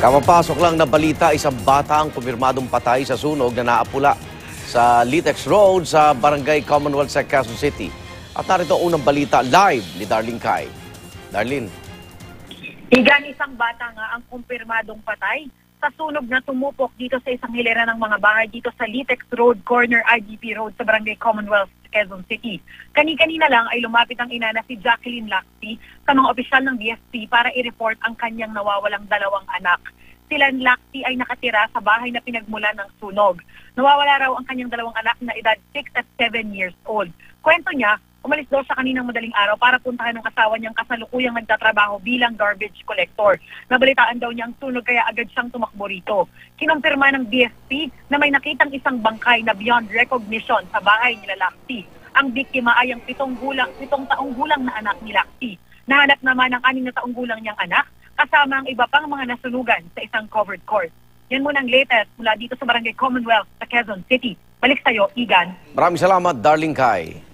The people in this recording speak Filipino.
Kamapasok lang na balita, isang bata ang kumpirmadong patay sa sunog na naapula sa Litex Road sa Barangay Commonwealth sa Quezon City. At narito ang unang balita live ni Darlene Kai. Darlene. Igan, isang bata nga ang kumpirmadong patay sa sunog na tumupok dito sa isang hilera ng mga bahay dito sa Litex Road, corner IGP Road sa Barangay Commonwealth, Quezon City. Kani-kanina lang ay lumapit ang ina na si Jacqueline Lacti sa mga opisyal ng BSP para i-report ang kanyang nawawalang dalawang anak. Sila Lacti ay nakatira sa bahay na pinagmulan ng sunog. Nawawala raw ang kanyang dalawang anak na edad 6 at 7 years old. Kwento niya, umalis daw siya kaninang madaling araw para puntahan ng asawa niyang kasalukuyang nagtatrabaho bilang garbage collector. Nabalitaan daw niya ang sunog kaya agad siyang tumakbo rito. Kinumpirma ng BSP na may nakitang isang bangkay na beyond recognition sa bahay nila Lacti. Ang biktima ay ang 7 taong gulang na anak ni Lacti. Nahanap naman ang 6 na taong gulang niyang anak kasama ang iba pang mga nasunugan sa isang covered court. Yan muna ang latest mula dito sa Barangay Commonwealth sa Quezon City. Balik sa'yo, Igan. Maraming salamat, Darlene Kai.